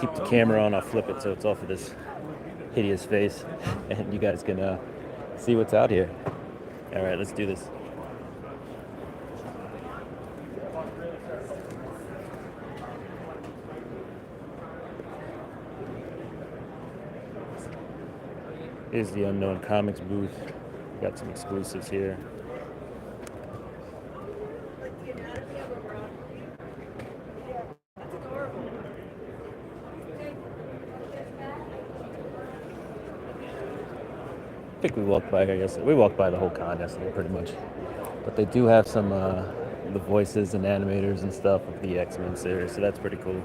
keep the camera on, I'll flip it so it's off of this hideous face, and you guys can see what's out here. All right, let's do this. Here's the Unknown Comics booth. Got some exclusives here. I think we walked by here yesterday. We walked by the whole con yesterday, pretty much. But they do have some the voices and animators and stuff of the X-Men series, so that's pretty cool.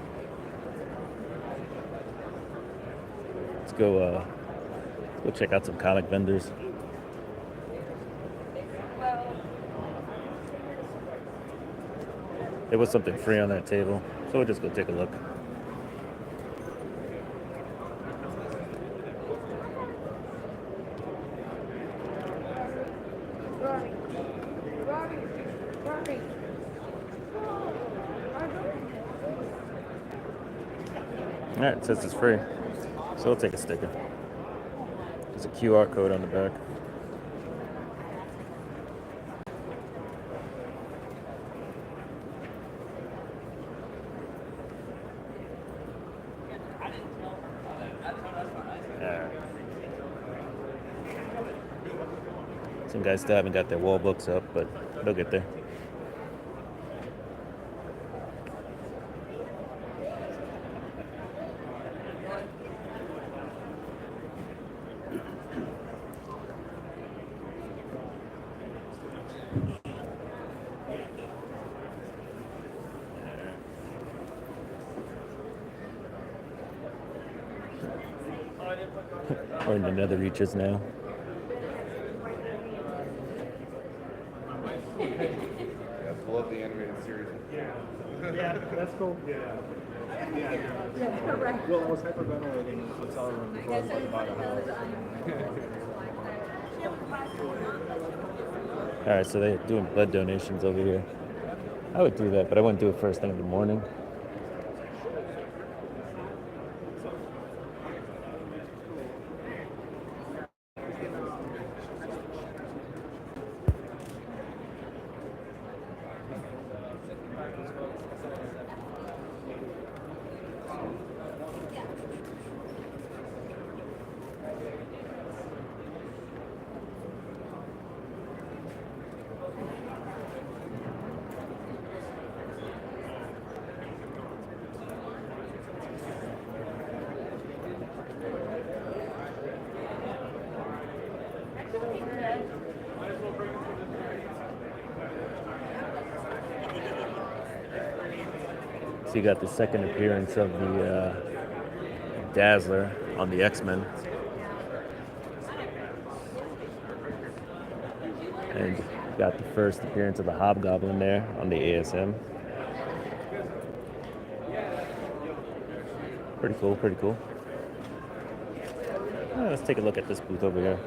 Let's go check out some comic vendors. There was something free on that table, so we'll just go take a look. All right, it says it's free, so we'll take a sticker. There's a QR code on the back. Some guys still haven't got their wall books up, but they'll get there. We're in the nether reaches now. I love the animated series. Yeah, that's cool. Yeah, correct. Well, I was hyperventilating in the hotel room before I was about to buy the house. All right, so they're doing blood donations over here. I would do that, but I wouldn't do it first thing in the morning. So you got the second appearance of the Dazzler on the X-Men. And you got the first appearance of the Hobgoblin there on the ASM. Pretty cool, pretty cool. Let's take a look at this booth over here.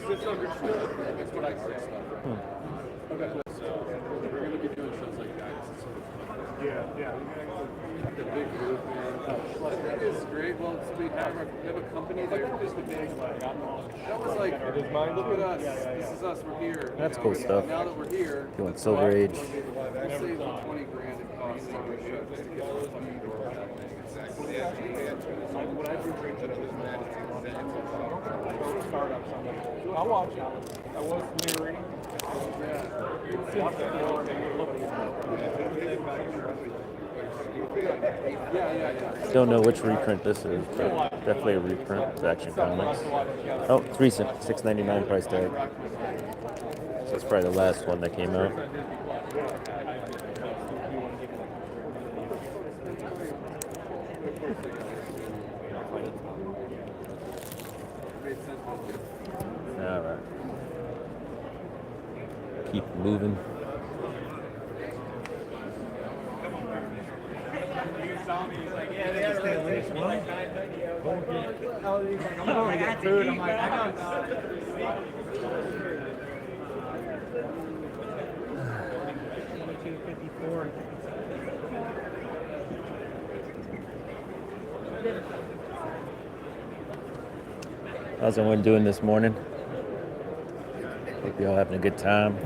That's what I say. Okay. So we're going to be doing shows like that. Yeah. The big group, man. It's great. Well, so we have a company there. Just a big, like, that was like, look at us. This is us. We're here. That's cool stuff. Now that we're here, Doing Silver Age. we'll save them $20,000 in costs. What I do drink to this man startups. I'll watch it. I was reading. Yeah. Don't know which reprint this is, but definitely a reprint. It's Action Comics. Oh, it's recent. $6.99 price tag. So it's probably the last one that came out. All right. Keep moving. I'm going to get food. I'm like, I got 4. How's everyone doing this morning? Hope y'all having a good time.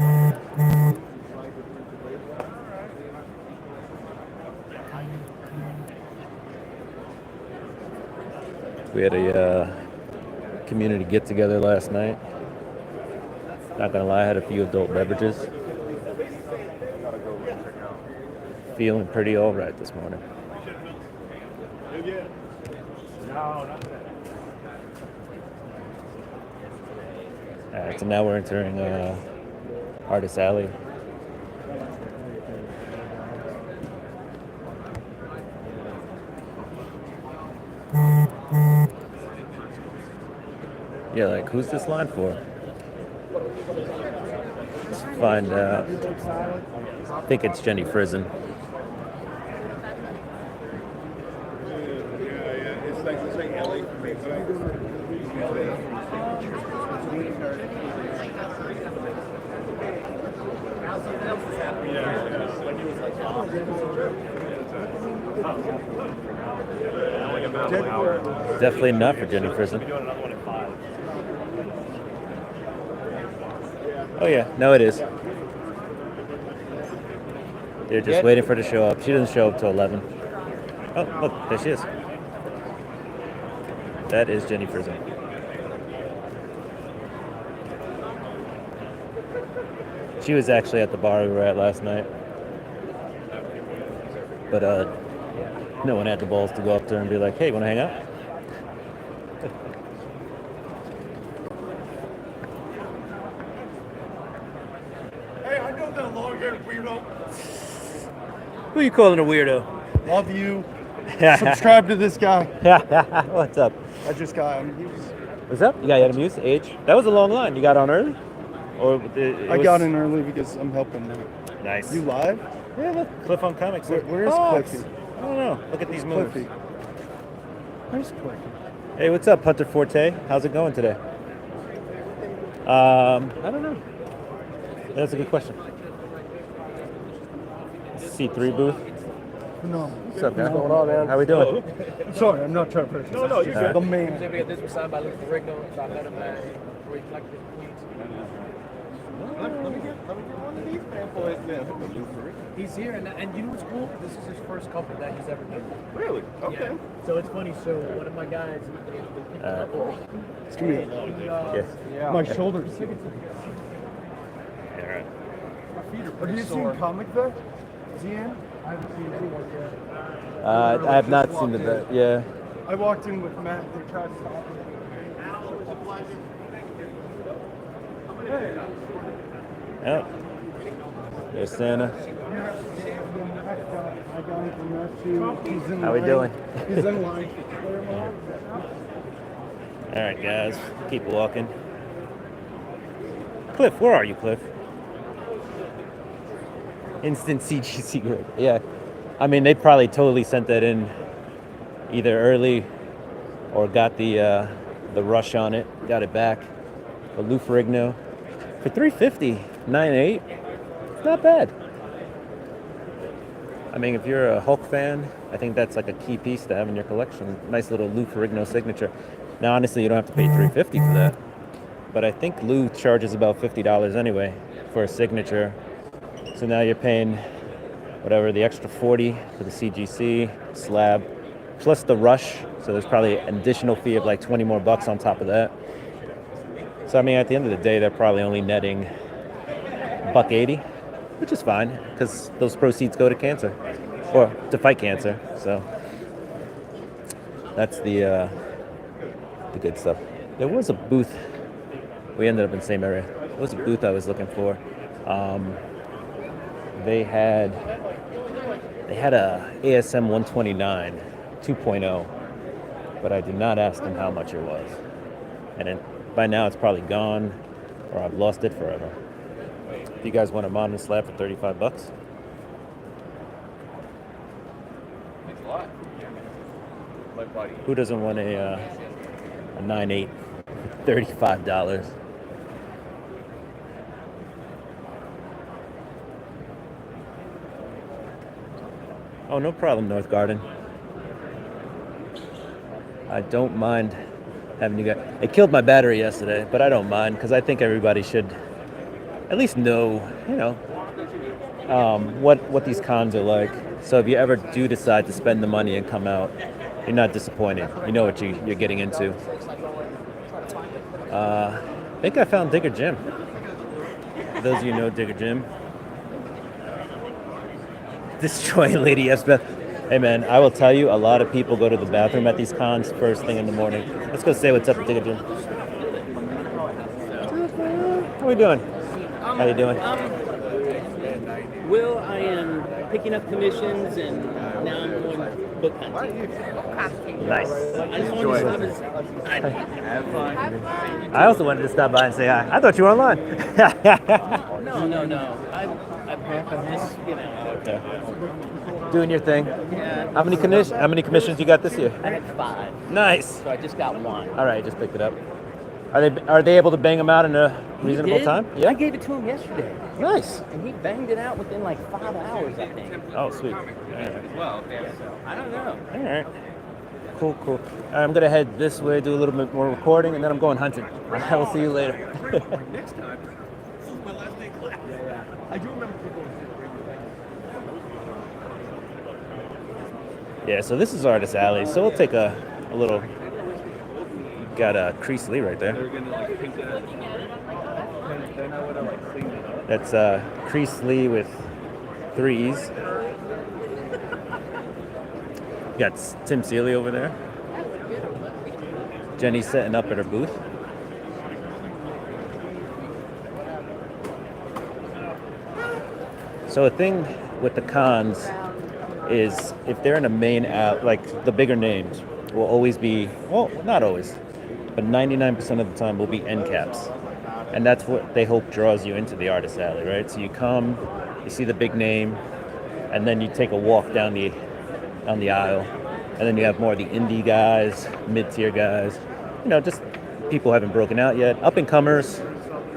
We had a community get together last night. Not gonna lie, I had a few adult beverages. Feeling pretty all right this morning. All right, so now we're entering Artist Alley. Yeah, like, who's this line for? Let's find out. I think it's Jenny Frizen. It's like LA for me, Definitely not for Jenny Frizen. Oh yeah, no it is. They're just waiting for her to show up. She doesn't show up till 11. Oh, look, there she is. That is Jenny Frizen. She was actually at the bar we were at last night. But no one had the balls to go up to her and be like, hey, wanna hang out? Hey, I know that long-haired weirdo. Who you calling a weirdo? Love you. Subscribe to this guy. What's up? I just got him. What's up? You got Adam Hughes, age? That was a long line. You got on early? Or I got in early because I'm helping them. Nice. You live? Yeah, look. Cliff on Comics. Where's Cliffy? I don't know. Look at these moves. Cliffy. Where's Cliffy? Hey, what's up, Hunter Forte? How's it going today? I don't know. That's a good question. C3 booth. No. What's up, man? What's going on, man? How we doing? Sorry, I'm not trying to push. No, you're good. The man. We got this one signed by Lou Ferrigno, so I met him where he collected his Queens. Let me get one of these bad boys then. He's here, and you know what's cool? This is his first company that he's ever done. Really? Okay. Yeah. So it's funny. So one of my guys, he picked up. Excuse me. Yes. My shoulders. All right. Have you seen Comic Vet? Is he in? I haven't seen anyone yet. I have not seen the vet. Yeah. I walked in with Matt. They tried to stop me. Oh. There's Santa. I got him from Matt too. He's in How we line. doing? He's in line. All right, guys. Keep walking. Cliff, where are you, Cliff? Instant CGC grid. Yeah. I mean, they probably totally sent that in either early or got the rush on it, got it back. But Lou Ferrigno for $350, 9.8. It's not bad. I mean, if you're a Hulk fan, I think that's like a key piece to have in your collection. Nice little Lou Ferrigno signature. Now, honestly, you don't have to pay $350 for that. But I think Lou charges about $50 anyway for a signature. So now you're paying whatever, the extra $40 for the CGC slab, plus the rush. So there's probably an additional fee of like 20 more bucks on top of that. So I mean, at the end of the day, they're probably only netting $180, which is fine because those proceeds go to cancer or to fight cancer. So that's the good stuff. There was a booth. We ended up in the same area. There was a booth I was looking for. They had a ASM 129 2.0, but I did not ask them how much it was. And then by now it's probably gone, or I've lost it forever. If you guys want a mom and slab for $35, Thanks a lot. My buddy. who doesn't want a 9.8 $35? Oh, no problem, North Garden. I don't mind having you guys. It killed my battery yesterday, but I don't mind because I think everybody should at least know, what these cons are like. So if you ever do decide to spend the money and come out, you're not disappointed. You know what you're getting into. I think I found Digger Jim. For those of you who know Digger Jim. Destroy Lady Esbeth. Hey man, I will tell you, a lot of people go to the bathroom at these cons first thing in the morning. Let's go say what's up to Digger Jim. How we doing? How you doing? Will, I am picking up commissions and now I'm going book hunting. Nice. I just wanted to stop I also wanted to stop by and say hi. I thought you were online. No. I'm just, Okay. Doing your thing. yeah. How many commissions you got this year? I had 5, Nice. so I just got 1. All right, just picked it up. Are they able to bang them out in a reasonable He did. time? I Yeah. gave it to him yesterday, Nice. and he banged it out within like 5 hours, I think. Oh, sweet. All right. Well, I don't know. All right. Cool. All right, I'm gonna head this way, do a little bit more recording, and then I'm going hunting. I will see you later. next time. This is my last day class. I do remember people. Yeah, so this is Artist Alley. So we'll take a little. Got Crease Lee right there. They're gonna like paint that. Then I would have like cleaned it up. That's Crease Lee with 3s. Got Tim Seeley over there. Jenny's setting up at her booth. So a thing with the cons is if they're in a main out, like the bigger names will always be, well, not always, but 99% of the time will be end caps. And that's what they hope draws you into the Artist Alley, right? So you come, you see the big name, and then you take a walk down the aisle, and then you have more of the indie guys, mid-tier guys, just people who haven't broken out yet, up-and-comers,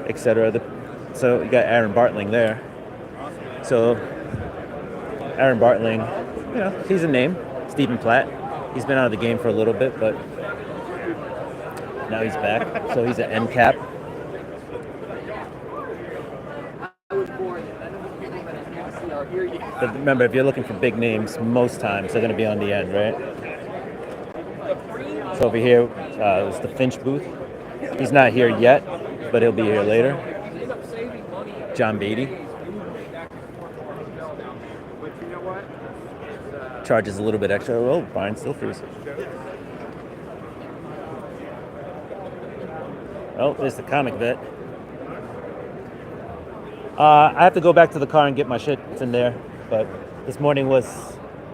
etc. So you got Aaron Bartling there. So Aaron Bartling, he's a name. Stephen Platt, he's been out of the game for a little bit, but now he's back. So he's an end cap. But remember, if you're looking for big names, most times they're going to be on the end, right? So over here is the Finch booth. He's not here yet, but he'll be here later. John Beatty. Charges a little bit extra. Oh, Brian Stilfreeze. Oh, there's the comic vet. I have to go back to the car and get my shit. It's in there. But this morning was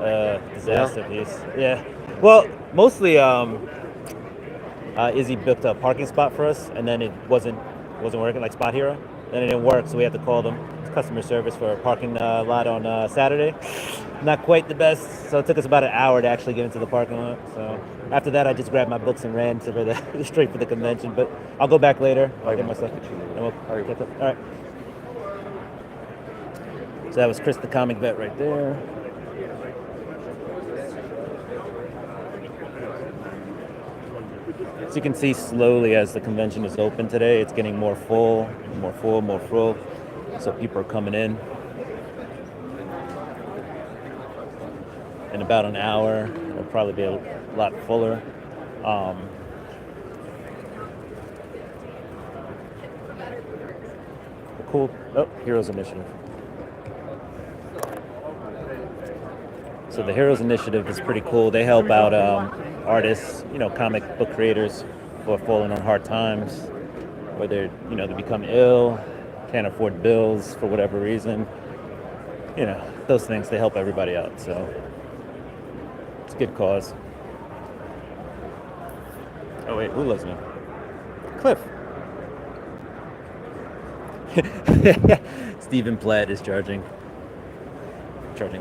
a disaster piece. Yeah. Well, mostly Izzy booked a parking spot for us, and then it wasn't working, like Spot Hero. Then it didn't work, so we had to call them. It's customer service for a parking lot on Saturday. Not quite the best, so it took us about an hour to actually get into the parking lot. So after that, I just grabbed my books and ran to straight for the convention. But I'll go back later. I'll get my stuff. And we'll catch up. All right. So that was Chris the comic vet right there. So you can see slowly as the convention is open today, it's getting more full. So people are coming in. In about an hour, it'll probably be a lot fuller. Cool. Oh, Heroes Initiative. So the Heroes Initiative is pretty cool. They help out artists, comic book creators who are falling on hard times, whether they become ill, can't afford bills for whatever reason. Those things, they help everybody out. So it's a good cause. Oh wait, who loves me? Cliff. Stephen Platt is charging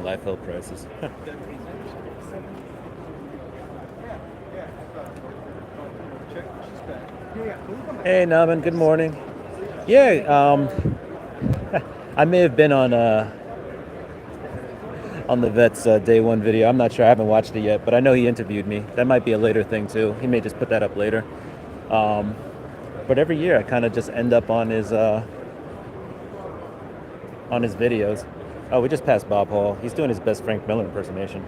life help prices. Hey Naman, good morning. Yeah, I may have been on on the Vets day one video. I'm not sure. I haven't watched it yet, but I know he interviewed me. That might be a later thing too. He may just put that up later. But every year I kind of just end up on his videos. Oh, we just passed Bob Hall. He's doing his best Frank Miller impersonation.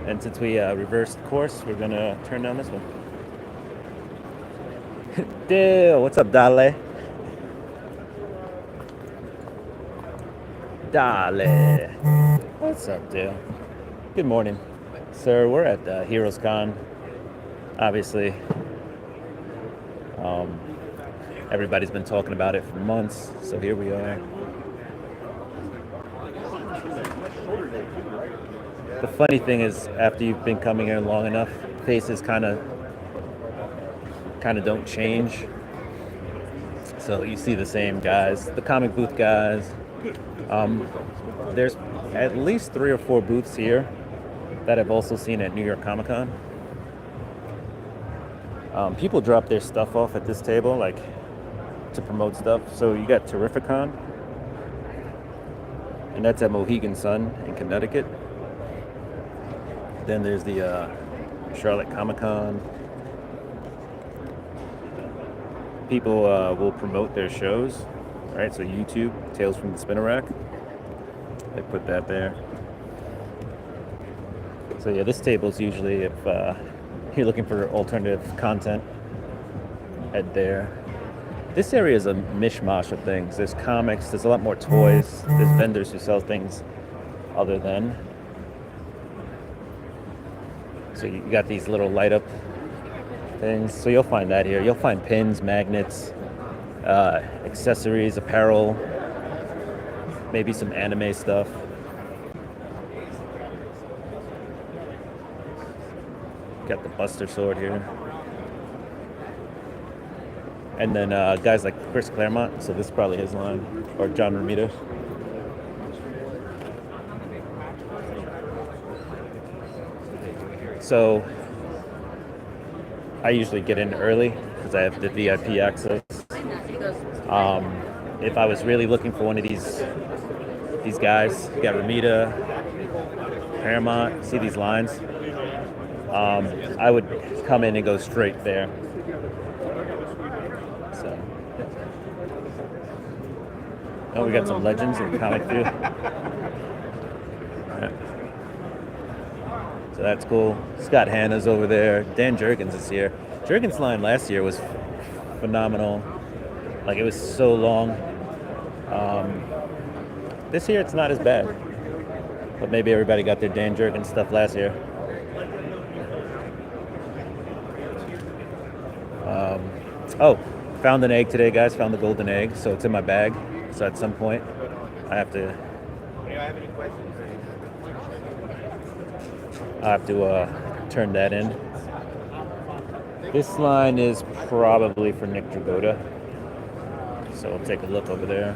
And since we reversed course, we're gonna turn down this one. Dale, what's up, Dale? Dale. What's up, Dale? Good morning. Sir, we're at Heroes Con. Obviously, everybody's been talking about it for months, so here we are. The funny thing is, after you've been coming here long enough, faces kind of don't change. So you see the same guys, the comic booth guys. There's at least 3 or 4 booths here that I've also seen at New York Comic Con. People drop their stuff off at this table, like to promote stuff. So you got Terrificon, and that's at Mohegan Sun in Connecticut. Then there's the Charlotte Comic Con. People will promote their shows, right? So YouTube, Tales from the Spinner Rack. They put that there. So yeah, this table is usually if you're looking for alternative content, head there. This area is a mishmash of things. There's comics, there's a lot more toys, there's vendors who sell things other than. So you got these little light up things. So you'll find that here. You'll find pins, magnets, accessories, apparel, maybe some anime stuff. Got the Buster Sword here. And then guys like Chris Claremont, so this is probably his line, or John Romita. So I usually get in early because I have the VIP access. If I was really looking for one of these guys, you got Romita, Paramount, see these lines? I would come in and go straight there. So, oh, we got some legends in comic view. Right. So that's cool. Scott Hanna's over there. Dan Jurgens is here. Jurgens' line last year was phenomenal. Like, it was so long. This year it's not as bad. But maybe everybody got their Dan Jurgens stuff last year. Oh, found an egg today, guys. Found the golden egg. So it's in my bag. So at some point, I have to turn that in. This line is probably for Nick Dragotta. So we'll take a look over there.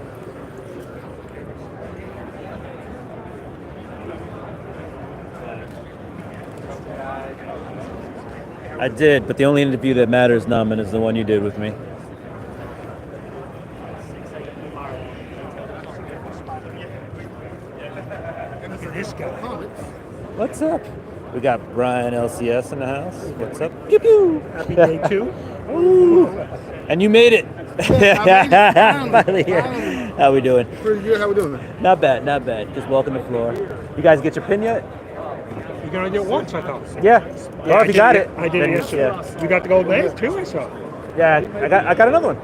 I did, but the only interview that matters, Naman, is the one you did with me. Look at this guy. What's up? We got Brian LCS in the house. What's up? Pew pew. Happy day 2. Ooh. And you made it. Finally here. How we doing? Pretty good. How we doing? Not bad, not bad. Just walking the floor. You guys get your pin yet? You're gonna do it once, I thought. Yeah. Well, if you got it. I did then- it yesterday. Yeah. You got the golden egg too, I saw. Yeah, I got another one.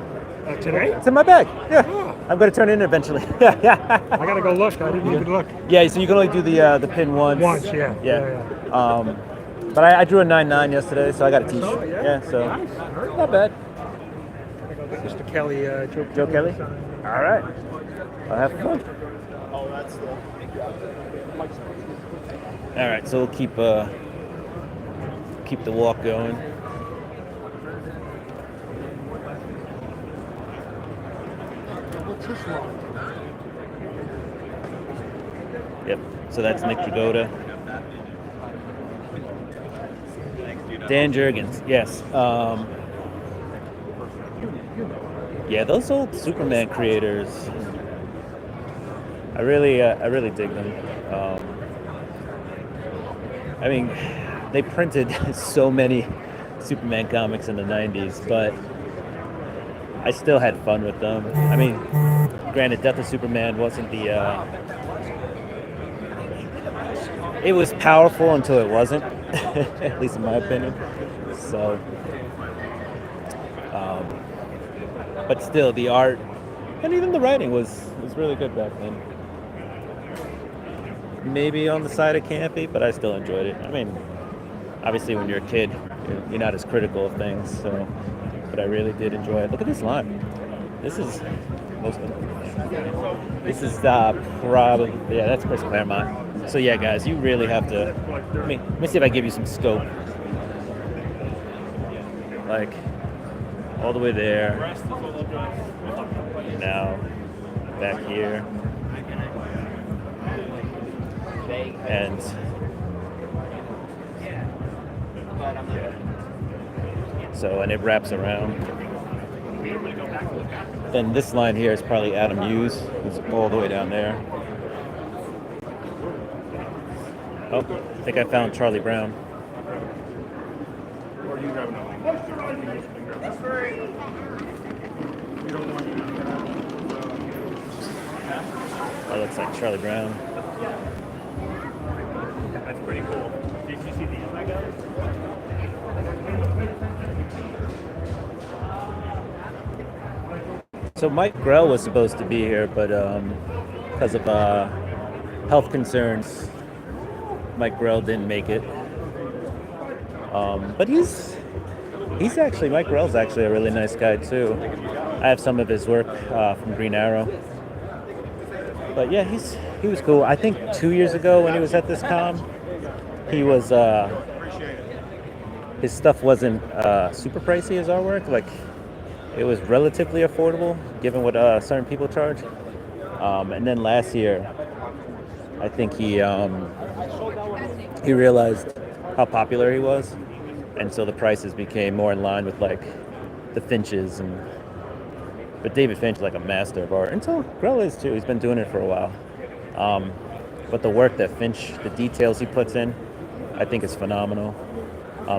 Today? It's in my bag. Yeah. Oh. I'm gonna turn it in eventually. I gotta go look. I didn't even look. Yeah, so you can only do the pin once. Once, yeah. Yeah. But I drew a 9-9 yesterday, so I got a t-shirt. Yeah, so not bad. Mr. Kelly, Joe Kelly? All right. I'll have fun. All right, so we'll keep the walk going. Yep. So that's Nick Dragotta. Dan Jurgens, yes. Yeah, those old Superman creators. I really dig them. I mean, they printed so many Superman comics in the '90s, but I still had fun with them. I mean, granted, Death of Superman wasn't the. It was powerful until it wasn't, at least in my opinion. So, um, but still, the art and even the writing was really good back then. Maybe on the side of campy, but I still enjoyed it. I mean, obviously, when you're a kid, you're not as critical of things. So, but I really did enjoy it. Look at this line. This is most of it. This is probably yeah, that's Chris Claremont. So yeah, guys, you really have to. Let me see if I give you some scope. Like all the way there. Now back here. And so, and it wraps around. Then this line here is probably Adam Hughes, who's all the way down there. Oh, I think I found Charlie Brown. Or you grab another one. That looks like Charlie Brown. That's pretty cool. Did you see the inside guy? So Mike Grell was supposed to be here, but because of health concerns, Mike Grell didn't make it. But he's actually, Mike Grell's actually a really nice guy too. I have some of his work from Green Arrow. But yeah, he was cool. I think 2 years ago when he was at this con, he was his stuff wasn't super pricey as artwork. Like it was relatively affordable given what certain people charge. And then last year, I think he realized how popular he was, and so the prices became more in line with like the Finches and. But David Finch is like a master of art, and so Grell is too. He's been doing it for a while. But the work that Finch, the details he puts in, I think is phenomenal.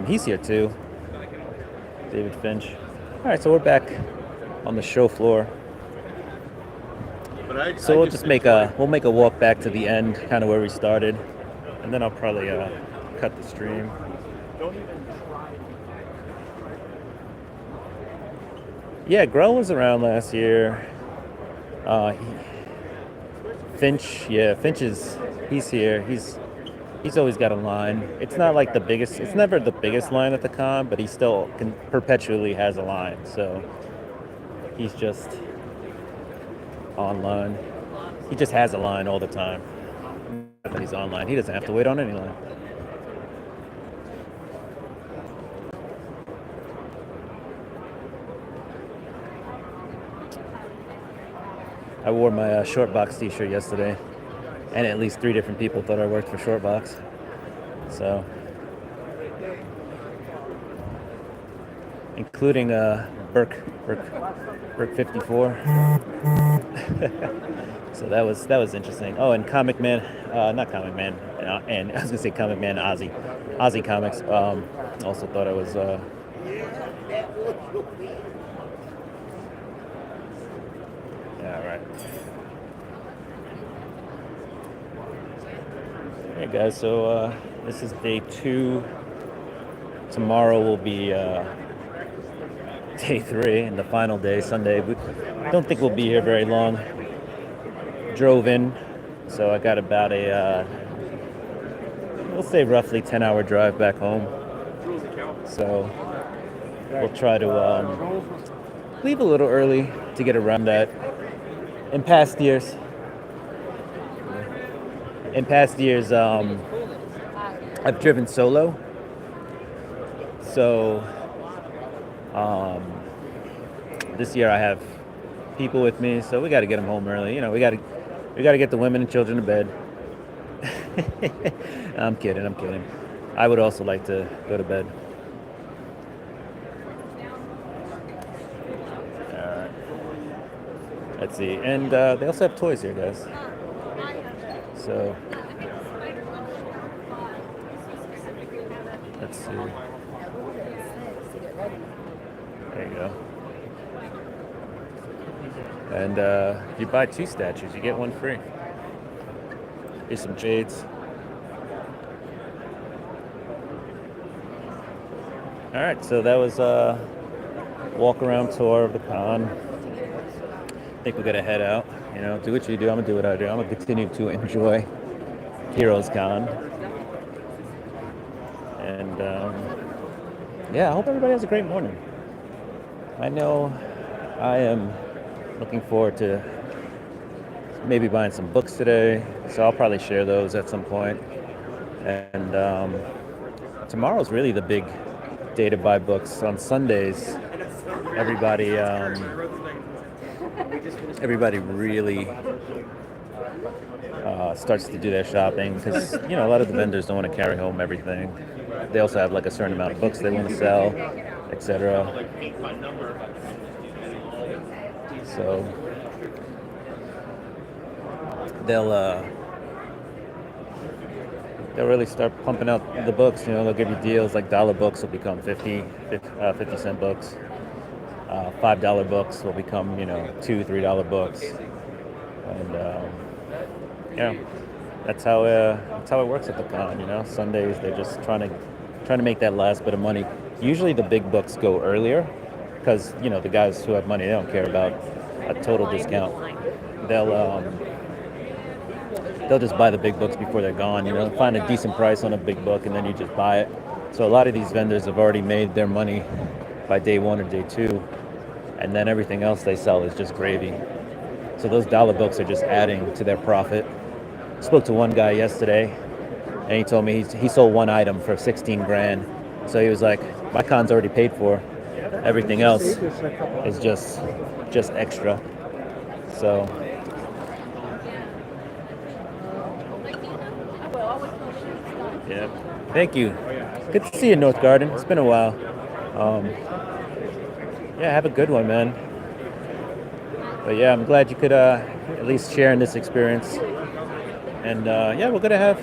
He's here too, David Finch. All right, so we're back on the show floor. So we'll just make a walk back to the end, kind of where we started, and then I'll probably cut the stream. Yeah, Grell was around last year. Finch he's here. He's always got a line. It's not like the biggest. It's never the biggest line at the con, but he still perpetually has a line. So he's just online. He just has a line all the time. Not that he's online. He doesn't have to wait on any line. I wore my Shortbox t-shirt yesterday, and at least 3 different people thought I worked for Shortbox. So, including Burke 54. So that was interesting. Oh, and Comic Man, not Comic Man, and I was gonna say Comic Man Ozzy Comics. Also thought I was. Yeah, all right. Hey guys, so this is day 2. Tomorrow will be day 3 and the final day, Sunday. We don't think we'll be here very long. Drove in, so I got about a, we'll say roughly 10-hour drive back home. So we'll try to leave a little early to get around that. In past years, I've driven solo. So this year I have people with me, so we got to get them home early. You know, we got to get the women and children to bed. I'm kidding. I would also like to go to bed. All right. Let's see, and they also have toys here, guys. So let's see. There you go. And if you buy 2 statues, you get 1 free. Here's some shades. All right, so that was a walk around tour of the con. I think we gotta head out. You know, do what you do. I'm gonna do what I do. I'm gonna continue to enjoy Heroes Con. And yeah, I hope everybody has a great morning. I know I am looking forward to maybe buying some books today, so I'll probably share those at some point. And tomorrow's really the big day to buy books. On Sundays, everybody really starts to do their shopping because, you know, a lot of the vendors don't want to carry home everything. They also have like a certain amount of books they want to sell, etc. So they'll really start pumping out the books. You know, they'll give you deals like dollar books will become 50-cent books. $5 books will become, you know, $2-3 books. And yeah, that's how it works at the con. You know, Sundays they're just trying to make that last bit of money. Usually the big books go earlier because, you know, the guys who have money, they don't care about a total discount. They'll just buy the big books before they're gone. You know, find a decent price on a big book and then you just buy it. So a lot of these vendors have already made their money by day 1 or day 2, and then everything else they sell is just gravy. So those dollar books are just adding to their profit. Spoke to one guy yesterday, and he told me he sold 1 item for 16 grand. So he was like, my con's already paid for. Everything else is just extra. So yeah, thank you. Good to see you, North Garden. It's been a while. Yeah, have a good one, man. But yeah, I'm glad you could at least share in this experience. And yeah, we're gonna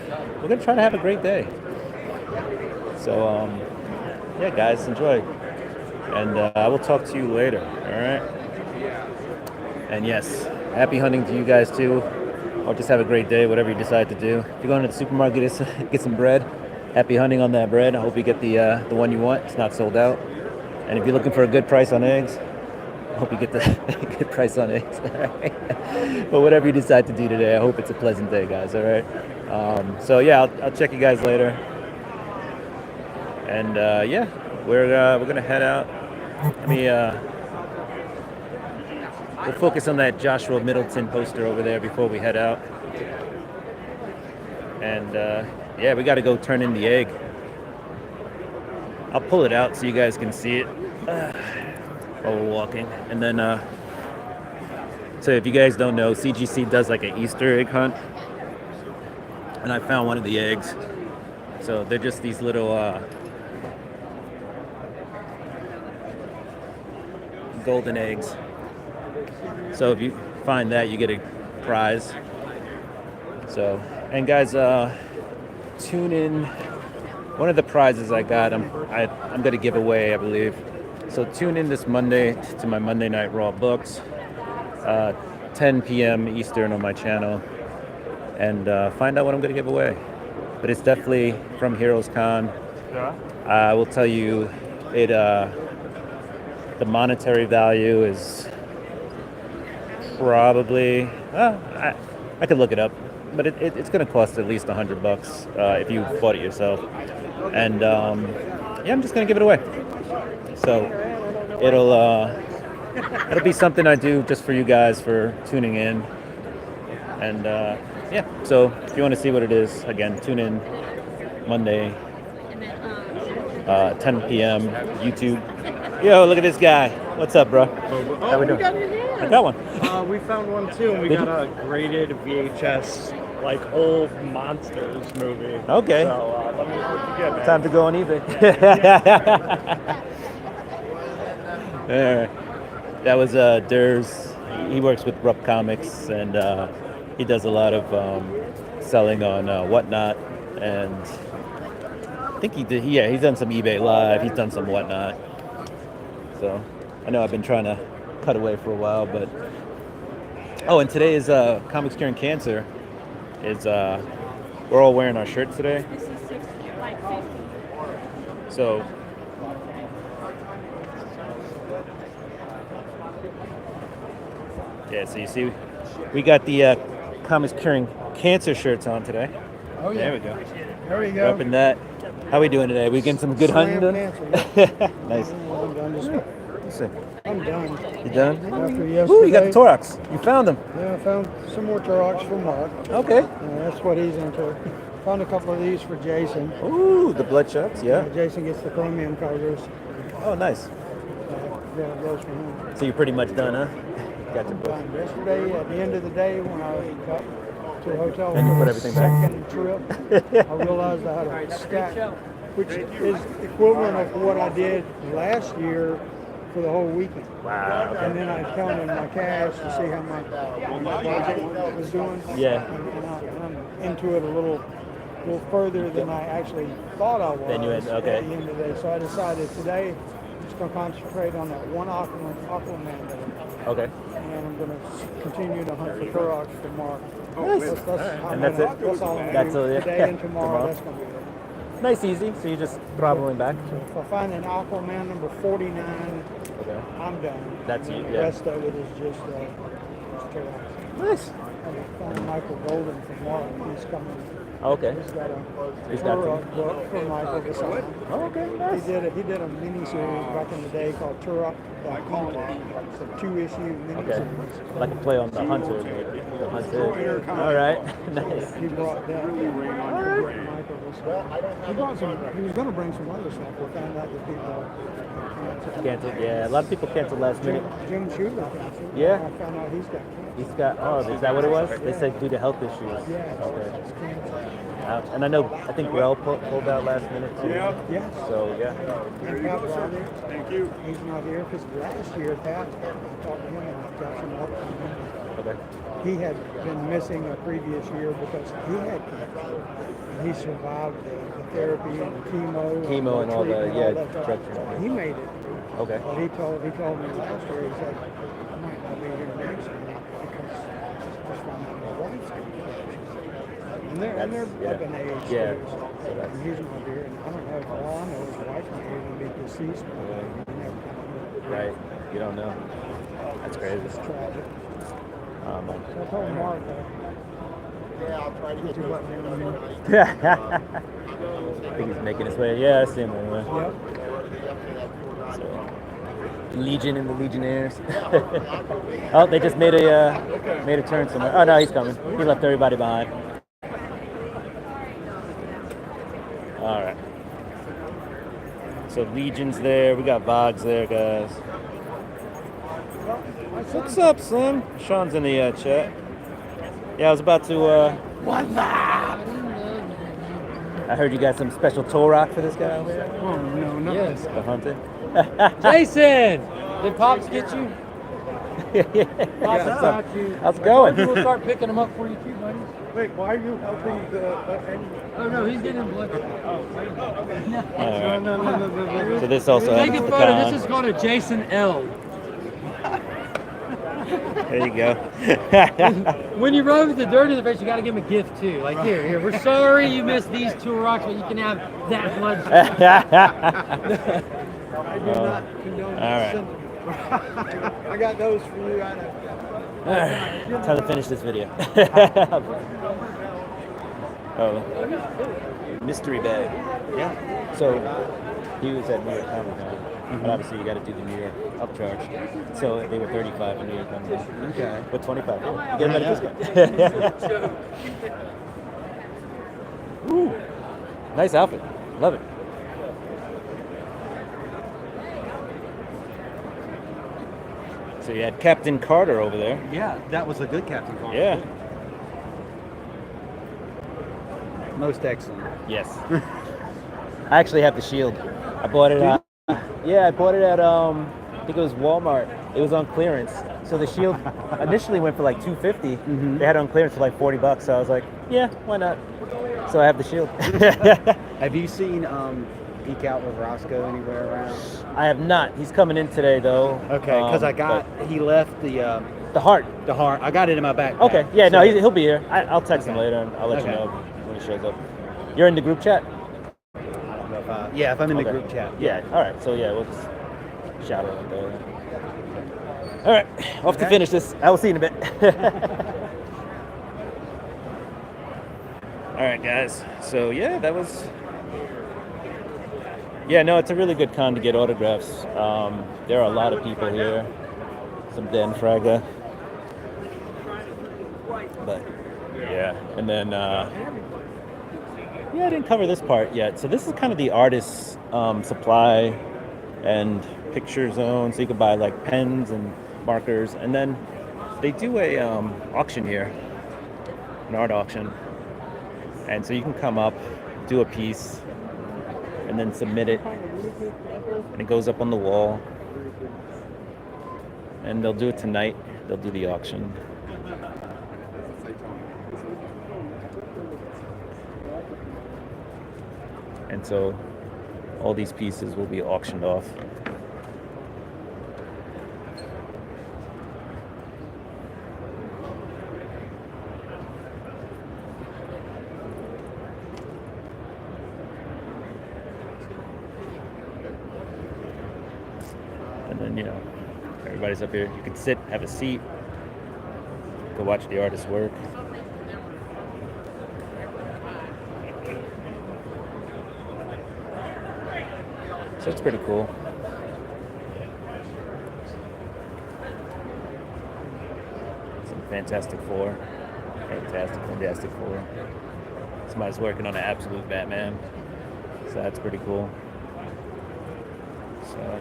try to have a great day. So yeah, guys, enjoy. And I will talk to you later. All right. And yes, happy hunting to you guys too. Or just have a great day, whatever you decide to do. If you're going to the supermarket, get some bread. Happy hunting on that bread. I hope you get the one you want. It's not sold out. And if you're looking for a good price on eggs, I hope you get the good price on eggs. All right? But whatever you decide to do today, I hope it's a pleasant day, guys. All right. So yeah, I'll check you guys later. And yeah, we're gonna head out. Let me we'll focus on that Joshua Middleton poster over there before we head out. And yeah, we got to go turn in the egg. I'll pull it out so you guys can see it while we're walking. And then, so if you guys don't know, CGC does like an Easter egg hunt. And I found one of the eggs. So they're just these little golden eggs. So if you find that, you get a prize. So, and guys, tune in. One of the prizes I got, I'm going to give away, I believe. So tune in this Monday to my Monday Night Raw books, 10 p.m. Eastern on my channel, and find out what I'm going to give away. But it's definitely from Heroes Con. Yeah. I will tell you, it the monetary value is probably I could look it up, but it's going to cost at least $100 if you bought it yourself. And yeah, I'm just going to give it away. So it'll be something I do just for you guys for tuning in. And yeah, so if you want to see what it is, again, tune in Monday, 10 p.m. YouTube. Yo, look at this guy. What's up, bro? How we doing? I got one. We found one too, and we got a graded VHS, like old Monsters movie. Okay. So let me know what you get, man. Time to go on eBay. All right. That was Durs. He works with Rupp Comics, and he does a lot of selling on Whatnot, and I think he did. Yeah, he's done some eBay Live. He's done some Whatnot. So I know I've been trying to cut away for a while, but and today is Comics Curing Cancer. Is we're all wearing our shirts today. So yeah, so you see, we got the Comics Curing Cancer shirts on today. Oh yeah. There we go. There we We're go. up in that. How we doing today? We getting some good hunting done? Nice. I'm done. Listen, I'm done. you done? After yesterday. Ooh, you got the Torox. You found them. Yeah, I found some more Turok for Mark. Okay. That's what he's into. Found a couple of these for Jason. Ooh, the Bloodshots. Yeah. Jason gets the chromium covers. Oh, nice. Yeah, those for him. So you're pretty much done, huh? Got your book. Yesterday, at the end of the day, when I got to a hotel And you for put the everything back? second trip, I realized I had a stack, which is equivalent of what I did last year for the whole weekend. Wow. And then I counted my cash to see how my budget was doing. Yeah. And I'm into it a little further than I actually thought I was Then you had- okay. at the end of the day. So I decided today I'm just going to concentrate on that one Aquaman day. Okay. And I'm going to continue to hunt for Turoks for Mark. Nice. And that's it? That's all I'm That's all, doing. yeah. Today and tomorrow, Tomorrow. that's going to be it. Nice, easy. So you just throttling back. So if I find an Aquaman number 49, Okay. I'm done. That's And you, The yeah. rest of it is just Turoks. Nice. I found Michael Golden from Mark. He's coming. Okay. He's got a He's got Turok book for Michael to sign. Oh, okay. Nice. He did a mini series back in the day called Turok the Hunter. It's a 2-issue mini Okay. series. Like a play on the Hunter, maybe. The Hunter. All right. Nice. He brought that. Michael to sign. He brought some. He was going to bring some other stuff. We found out that people Canceled. Yeah, a lot of people canceled last minute. Jim Shooter canceled. Yeah. I found out he's got cancer. He's got. Oh, is that what it was? They said due to health issues. Yeah. Okay. It's cancer. And I think Rel pulled out last minute too. Yeah. So yeah. And Pat Broderick. Thank you. He's not here because last year Pat, I talked to him and I got some help from him. Okay. He had been missing a previous year because he had cancer. And he survived the therapy and the chemo. Chemo and all the treatment, all that drug stuff. treatment. He made it. Okay. But he told me last year, he said, I might not be here next year because I just found out my wife's got cancer. And they're Yeah. up in age. Yeah. too, So that's- and he's not here. And I don't know if all I know his wife might even be deceased. But you never know. Right. You don't know. That's crazy. It's tragic. Man. So I told Mark that you let me know. I think he's making his way. Yeah, I see him anyway. Yep. So, Legion and the Legionnaires. Oh, they just made a turn somewhere. Oh no, he's coming. He left everybody behind. All right. So Legion's there. We got Vogs there, guys. What's up, son? Sean's in the chat. Yeah, I was about to. What's up? I heard you got some special Torok for this guy over here. Oh, no, no. Yes. The hunter. Jason, did Pops get you? Pops, Pops got you. How's it going? We'll start picking them up for you too, buddy. Wait, why are you helping the... Oh no, he's getting blood. All right. No. So this also Take has a the photo. pecan. This is called a Jason L. There you go. When you run with the dirt in the face, you got to give him a gift too. Like here, we're sorry you missed these two rocks, but you can have that blood. I do not condone all right. sentiment. I got those for you. I know. All right. Time to finish this video. Oh, mystery bag. Yeah. So he was at New York Comic Con, but obviously you got to do the New York upcharge. So they were 35 in New York Comic Con. Okay. But 25. You get another discount. Ooh, nice outfit. Love it. So you had Captain Carter over there. Yeah, that was a good Captain Carter. Yeah. Most excellent. Yes. I actually have the shield. I bought it at. Yeah, I bought it at I think it was Walmart. It was on clearance. So the Shield initially went for like $250. They had it on clearance for like $40. So I was like, yeah, why not? So I have the Shield. Have you seen Geek Out with Roscoe anywhere around? I have not. He's coming in today though. Okay, because he left the heart. the heart. I got it in my backpack. Okay, yeah, no, So- he'll be here. I'll text him later and I'll let you Okay. know when he shows up. You're in the group chat? I don't know if I'm in the Okay. group chat. Yeah, all right. So yeah, we'll just shout out there. All right, off to Okay. finish this. I will see you in a bit. All right, guys. So yeah, that was. Yeah, no, it's a really good con to get autographs. There are a lot of people here. Some Dan Fraga. But yeah, and then yeah, I didn't cover this part yet. So this is kind of the artist's supply and picture zone. So you can buy like pens and markers, and then they do a auction here, an art auction. And so you can come up, do a piece, and then submit it, and it goes up on the wall. And they'll do it tonight. They'll do the auction. And so all these pieces will be auctioned off. And then, you know, everybody's up here. You can sit, have a seat, go watch the artist's work. So it's pretty cool. Some Fantastic Four. Fantastic Four. Somebody's working on an absolute Batman. So that's pretty cool. So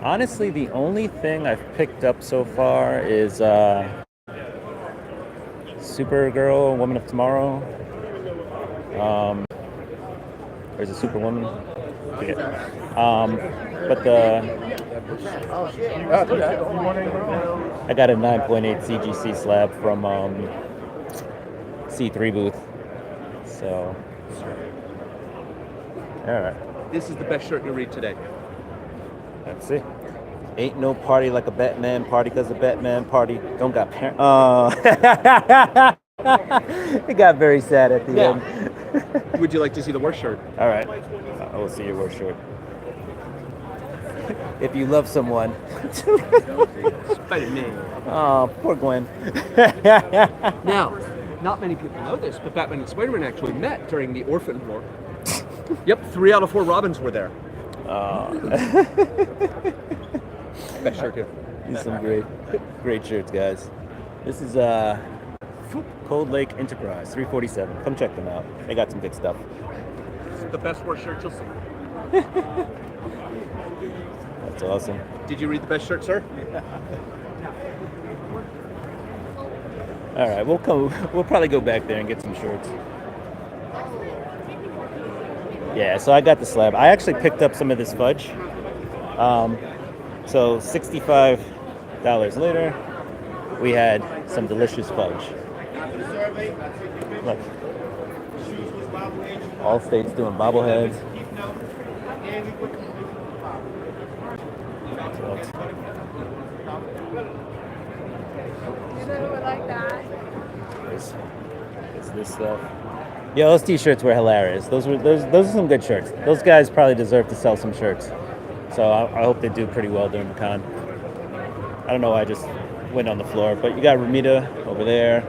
honestly, the only thing I've picked up so far is Supergirl, Woman of Tomorrow. Or is it Superwoman? I forget. But I got a 9.8 CGC slab from C3 booth. So, all right. This is the best shirt you'll read today. Let's see. Ain't no party like a Batman party, cause a Batman party don't got parents. It got very sad at the end. Would you like to see the worst shirt? All right. I will see your worst shirt. If you love someone. Spider-Man. Oh, poor Gwen. Now, not many people know this, but Batman and Spider-Man actually met during the Orphan War. Yep, 3 out of 4 Robins were there. Best shirt here. These are some great shirts, guys. This is Cold Lake Enterprise 347. Come check them out. They got some good stuff. This is the best worst shirt you'll see. That's awesome. Did you read the best shirt, sir? All right, we'll probably go back there and get some shirts. Yeah, so I got the slab. I actually picked up some of this fudge. So $65 later, we had some delicious fudge. Look. Allstate's doing bobbleheads. It's this stuff. Yeah, those t-shirts were hilarious. Those are some good shirts. Those guys probably deserve to sell some shirts. So I hope they do pretty well during the con. I don't know why I just went on the floor, but you got Ramita over there.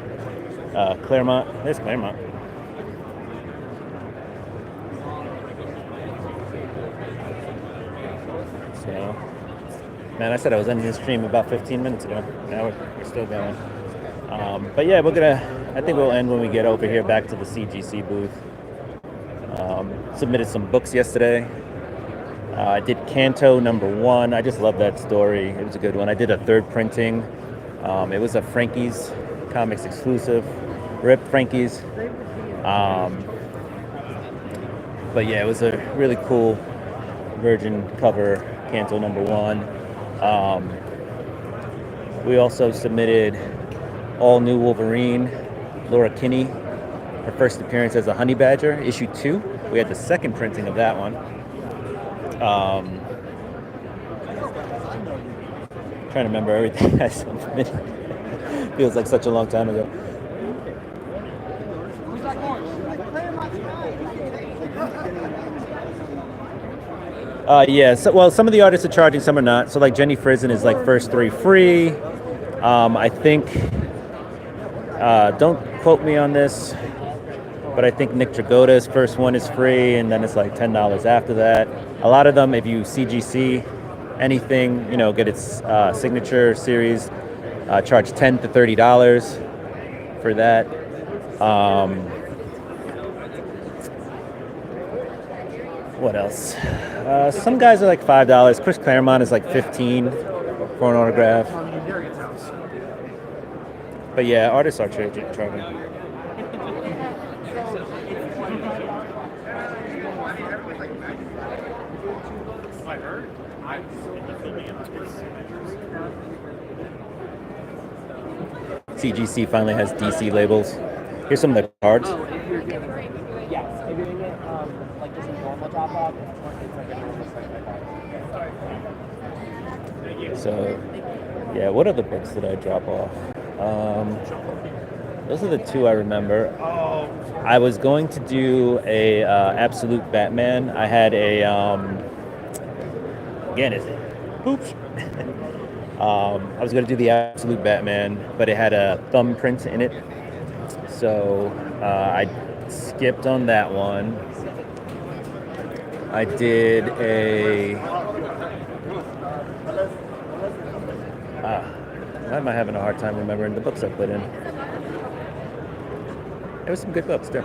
Claremont. There's Claremont. So, man, I said I was ending the stream about 15 minutes ago. Now we're still going. But yeah, I think we'll end when we get over here back to the CGC booth. Submitted some books yesterday. I did Canto #1. I just love that story. It was a good one. I did a 3rd printing. It was a Frankie's Comics exclusive. Rip Frankie's. But yeah, it was a really cool Virgin cover, Canto #1. We also submitted all new Wolverine, Laura Kinney, her first appearance as a Honey Badger, issue 2. We had the second printing of that one. Trying to remember everything I submitted. Feels like such a long time ago. Yeah, so, well, some of the artists are charging, some are not. So, like, Jenny Frison is like first 3 free. I think, don't quote me on this, but I think Nick Dragota's first one is free, and then it's like $10 after that. A lot of them, if you CGC anything, you know, get its signature series, charge $10 to $30 for that. What else? Some guys are like $5. Chris Claremont is like $15 for an autograph. But yeah, artists are charging. CGC finally has DC labels. Here's some of the cards. Yes, if you're doing it like just a normal drop off, it's like a normal size. So, yeah, what other books did I drop off? Those are the 2 I remember. I was going to do a Absolute Batman. I had a again, is it? Oops. I was going to do the Absolute Batman, but it had a thumbprint in it, so I skipped on that one. I did a. Why am I having a hard time remembering the books I put in? There were some good books there.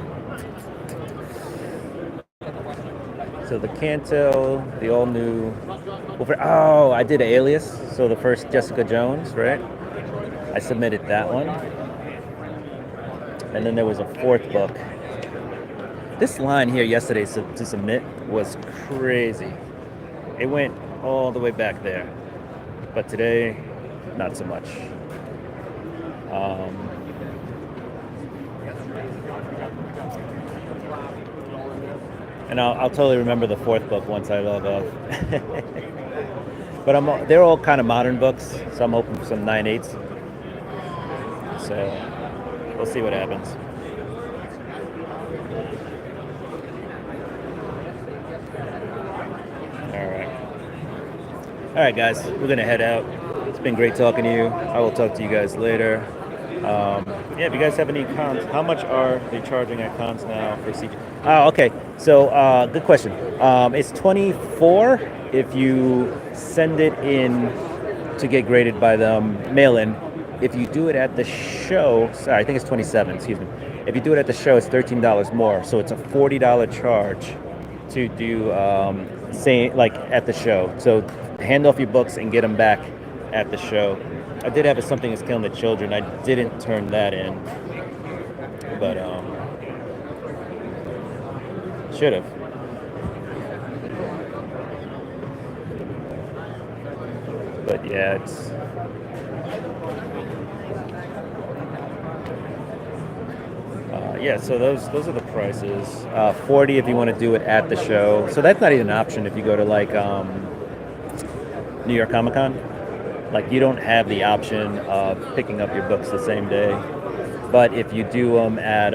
So the Canto, the all new. Oh, I did Alias. So the first Jessica Jones, right? I submitted that one. And then there was a 4th book. This line here yesterday to submit was crazy. It went all the way back there. But today, not so much. And I'll totally remember the 4th book once I log off. But they're all kind of modern books, so I'm hoping for some 9/8s. So we'll see what happens. All right, guys, we're gonna head out. It's been great talking to you. I will talk to you guys later. Yeah, if you guys have any cons, how much are they charging at cons now for CG? Oh, okay. So, good question. It's $24 if you send it in to get graded by them, mail-in. If you do it at the show, sorry, I think it's 27. Excuse me. If you do it at the show, it's $13 more. So it's a $40 charge to do say like at the show. So hand off your books and get them back at the show. I did have a Something Is Killing the Children. I didn't turn that in, but should have. But yeah, it's yeah. So those are the prices. $40 if you want to do it at the show. So that's not even an option if you go to like New York Comic Con. Like, you don't have the option of picking up your books the same day. But if you do them at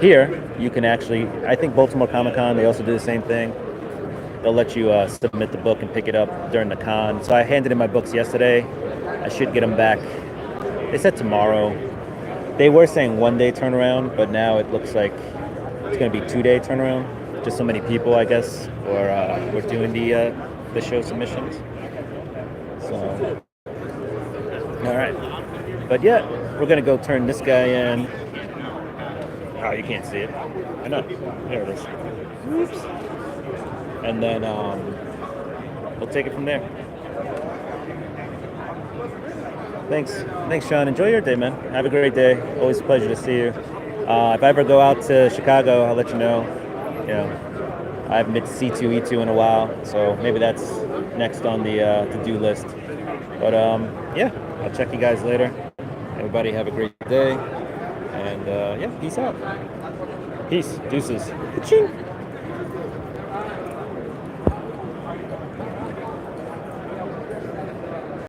here, you can actually, I think Baltimore Comic Con, they also do the same thing. They'll let you submit the book and pick it up during the con. So I handed in my books yesterday. I should get them back. They said tomorrow. They were saying 1-day turnaround, but now it looks like it's going to be 2-day turnaround. Just so many people, I guess, were doing the show submissions. So, all right. But yeah, we're going to go turn this guy in. Oh, you can't see it. I know. There it is. Whoops. And then we'll take it from there. Thanks, Sean. Enjoy your day, man. Have a great day. Always a pleasure to see you. If I ever go out to Chicago, I'll let you know. I haven't been to C2E2 in a while, so maybe that's next on the to-do list. But yeah, I'll check you guys later. Everybody have a great day, and yeah, peace out. Peace, deuces. Ching.